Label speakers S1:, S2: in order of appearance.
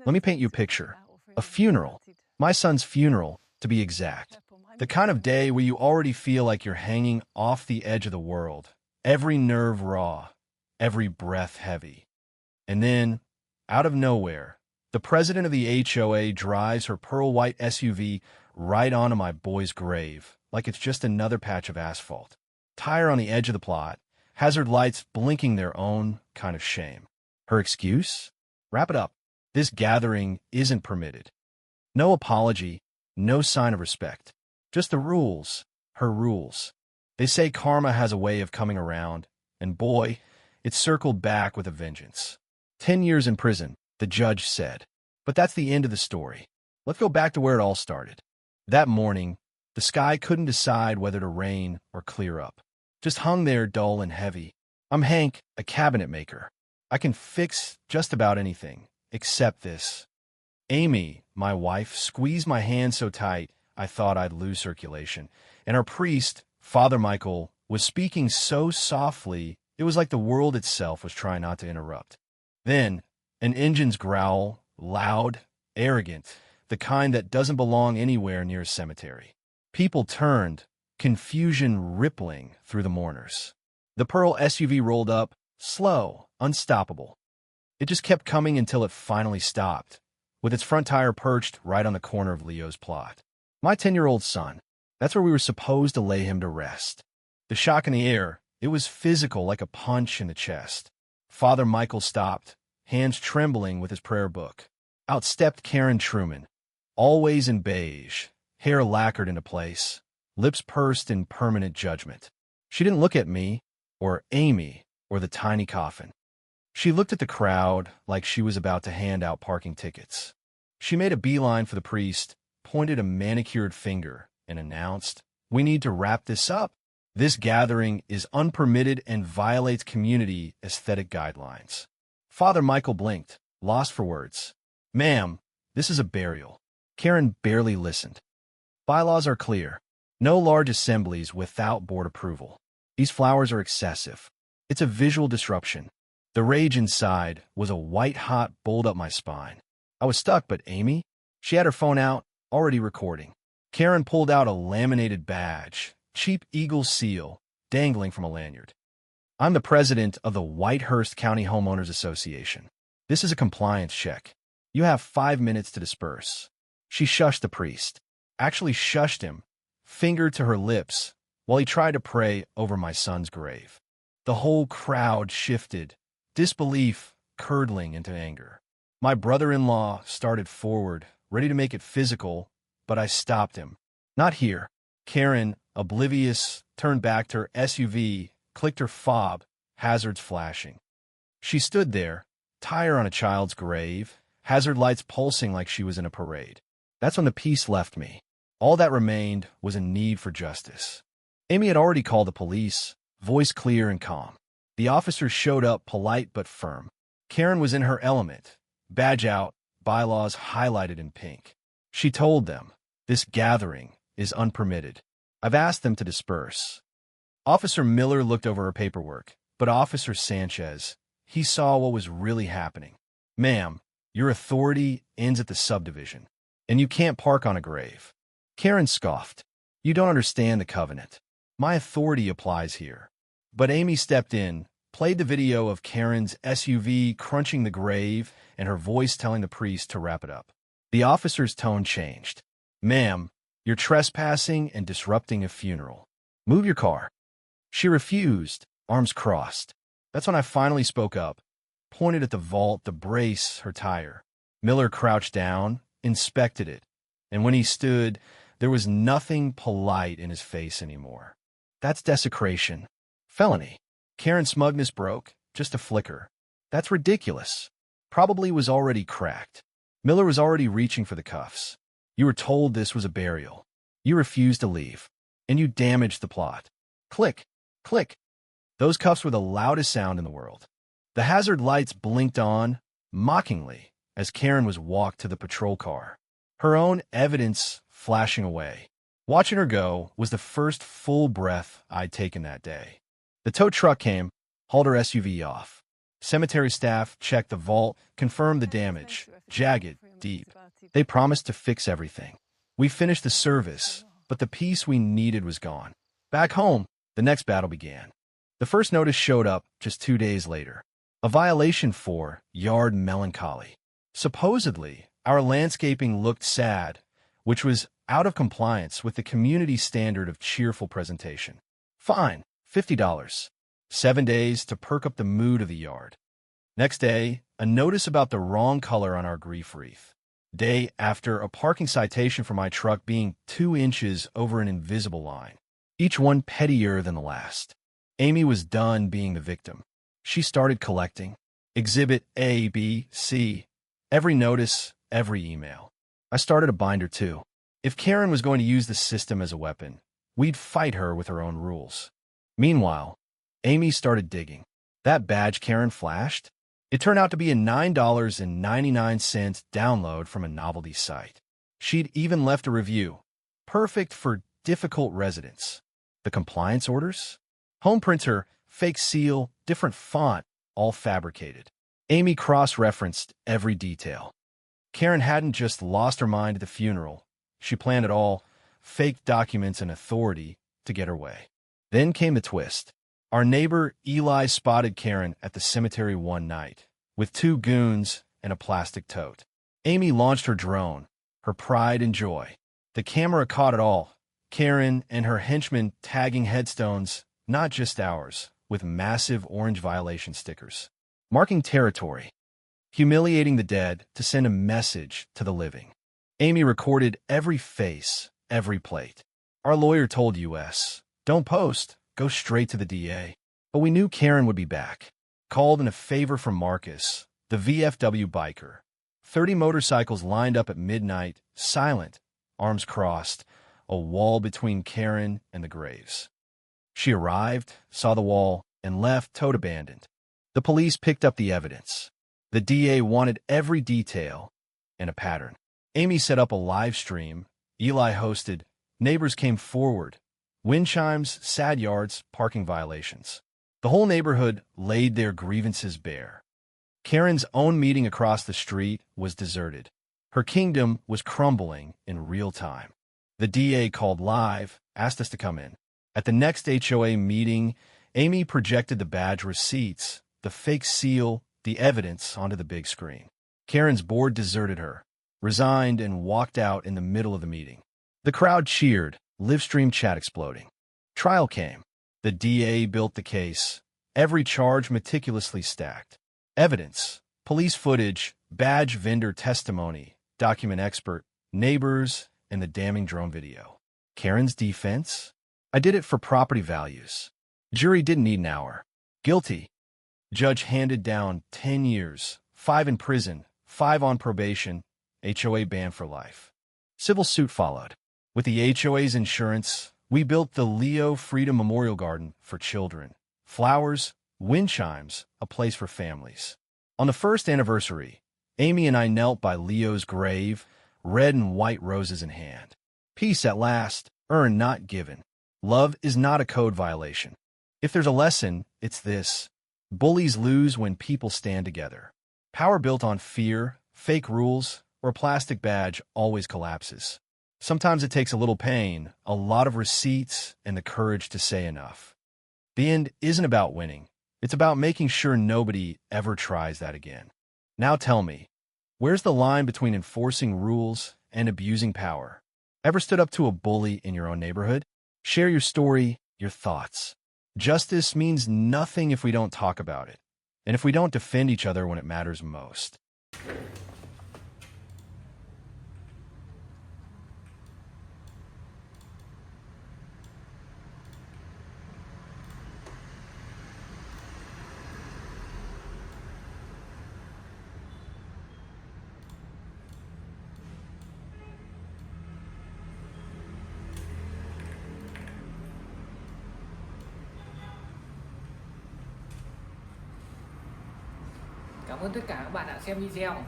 S1: Let me paint you a picture. A funeral. My son's funeral, to be exact. The kind of day where you already feel like you're hanging off the edge of the world. Every nerve raw, every breath heavy. And then, out of nowhere, the president of the HOA drives her pearl white SUV right onto my boy's grave, like it's just another patch of asphalt. Tire on the edge of the plot, hazard lights blinking their own kind of shame. Her excuse? Wrap it up. This gathering isn't permitted. No apology, no sign of respect. Just the rules, her rules. They say karma has a way of coming around, and boy, it circled back with a vengeance. 10 years in prison, the judge said. But that's the end of the story. Let's go back to where it all started. That morning, the sky couldn't decide whether to rain or clear up. Just hung there dull and heavy. I'm Hank, a cabinet maker. I can fix just about anything, except this. Amy, my wife, squeezed my hand so tight I thought I'd lose circulation, and our priest, Father Michael, was speaking so softly it was like the world itself was trying not to interrupt. Then, an engine's growl, loud, arrogant, the kind that doesn't belong anywhere near a cemetery. People turned, confusion rippling through the mourners. The Pearl SUV rolled up, slow, unstoppable. It just kept coming until it finally stopped, with its front tire perched right on the corner of Leo's plot. My 10-year-old son. That's where we were supposed to lay him to rest. The shock in the air, it was physical, like a punch in the chest. Father Michael stopped, hands trembling with his prayer book. Out stepped Karen Truman, always in beige, hair lacquered into place, lips pursed in permanent judgment. She didn't look at me, or Amy, or the tiny coffin. She looked at the crowd like she was about to hand out parking tickets. She made a beeline for the priest, pointed a manicured finger, and announced, "We need to wrap this up. This gathering is unpermitted and violates community aesthetic guidelines." Father Michael blinked, lost for words. "Ma'am, this is a burial." Karen barely listened. "Bylaws are clear. No large assemblies without board approval. These flowers are excessive. It's a visual disruption." The rage inside was a white-hot bolt up my spine. I was stuck, but Amy? She had her phone out, already recording. Karen pulled out a laminated badge, cheap eagle seal, dangling from a lanyard. "I'm the president of the Whitehurst County Homeowners Association. This is a compliance check. You have 5 minutes to disperse." She shushed the priest. Actually shushed him, finger to her lips, while he tried to pray over my son's grave. The whole crowd shifted, disbelief curdling into anger. My brother-in-law started forward, ready to make it physical, but I stopped him. "Not here." Karen, oblivious, turned back to her SUV, clicked her fob, hazards flashing. She stood there, tire on a child's grave, hazard lights pulsing like she was in a parade. That's when the peace left me. All that remained was a need for justice. Amy had already called the police, voice clear and calm. The officers showed up, polite but firm. Karen was in her element, badge out, bylaws highlighted in pink. She told them, "This gathering is unpermitted. I've asked them to disperse." Officer Miller looked over her paperwork, but Officer Sanchez, he saw what was really happening. "Ma'am, your authority ends at the subdivision, and you can't park on a grave." Karen scoffed. "You don't understand the covenant. My authority applies here." But Amy stepped in, played the video of Karen's SUV crunching the grave and her voice telling the priest to wrap it up. The officer's tone changed. "Ma'am, you're trespassing and disrupting a funeral. Move your car." She refused, arms crossed. That's when I finally spoke up, pointed at the vault to brace her tire. Miller crouched down, inspected it, and when he stood, there was nothing polite in his face anymore. "That's desecration. Felony." Karen's smugness broke, just a flicker. "That's ridiculous." Probably was already cracked. Miller was already reaching for the cuffs. "You were told this was a burial. You refused to leave. And you damaged the plot." Click, click. Those cuffs were the loudest sound in the world. The hazard lights blinked on, mockingly, as Karen was walked to the patrol car. Her own evidence flashing away. Watching her go was the first full breath I'd taken that day. The tow truck came, hauled her SUV off. Cemetery staff checked the vault, confirmed the damage, jagged, deep. They promised to fix everything. We finished the service, but the peace we needed was gone. Back home, the next battle began. The first notice showed up just 2 days later. A violation for yard melancholy. Supposedly, our landscaping looked sad, which was out of compliance with the community standard of cheerful presentation. Fine, $50. 7 days to perk up the mood of the yard. Next day, a notice about the wrong color on our grief wreath. Day after, a parking citation for my truck being 2 inches over an invisible line. Each one pettier than the last. Amy was done being the victim. She started collecting. Exhibit A, B, C. Every notice, every email. I started a binder too. If Karen was going to use the system as a weapon, we'd fight her with her own rules. Meanwhile, Amy started digging. That badge Karen flashed? It turned out to be a $9.99 download from a novelty site. She'd even left a review. Perfect for difficult residents. The compliance orders? Home printer, fake seal, different font, all fabricated. Amy cross-referenced every detail. Karen hadn't just lost her mind at the funeral. She planned it all, faked documents and authority to get her way. Then came the twist. Our neighbor Eli spotted Karen at the cemetery one night, with 2 goons and a plastic tote. Amy launched her drone, her pride and joy. The camera caught it all. Karen and her henchmen tagging headstones, not just ours, with massive orange violation stickers. Marking territory. Humiliating the dead to send a message to the living. Amy recorded every face, every plate. Our lawyer told us, don't post, go straight to the DA. But we knew Karen would be back. Called in a favor from Marcus, the VFW biker. 30 motorcycles lined up at midnight, silent, arms crossed, a wall between Karen and the graves. She arrived, saw the wall, and left tote abandoned. The police picked up the evidence. The DA wanted every detail and a pattern. Amy set up a live stream. Eli hosted. Neighbors came forward. Wind chimes, sad yards, parking violations. The whole neighborhood laid their grievances bare. Karen's own meeting across the street was deserted. Her kingdom was crumbling in real time. The DA called live, asked us to come in. At the next HOA meeting, Amy projected the badge receipts, the fake seal, the evidence onto the big screen. Karen's board deserted her, resigned, and walked out in the middle of the meeting. The crowd cheered, livestream chat exploding. Trial came. The DA built the case, every charge meticulously stacked. Evidence, police footage, badge vendor testimony, document expert, neighbors, and the damning drone video. Karen's defense? I did it for property values. Jury didn't need an hour. Guilty. Judge handed down 10 years, 5 in prison, 5 on probation, HOA banned for life. Civil suit followed. With the HOA's insurance, we built the Leo Freedom Memorial Garden for children. Flowers, wind chimes, a place for families. On the first anniversary, Amy and I knelt by Leo's grave, red and white roses in hand. Peace at last, earned not given. Love is not a code violation. If there's a lesson, it's this. Bullies lose when people stand together. Power built on fear, fake rules, or a plastic badge always collapses. Sometimes it takes a little pain, a lot of receipts, and the courage to say enough. The end isn't about winning. It's about making sure nobody ever tries that again. Now tell me, where's the line between enforcing rules and abusing power? Ever stood up to a bully in your own neighborhood? Share your story, your thoughts. Justice means nothing if we don't talk about it, and if we don't defend each other when it matters most.
S2: Cảm ơn tất cả các bạn đã xem video.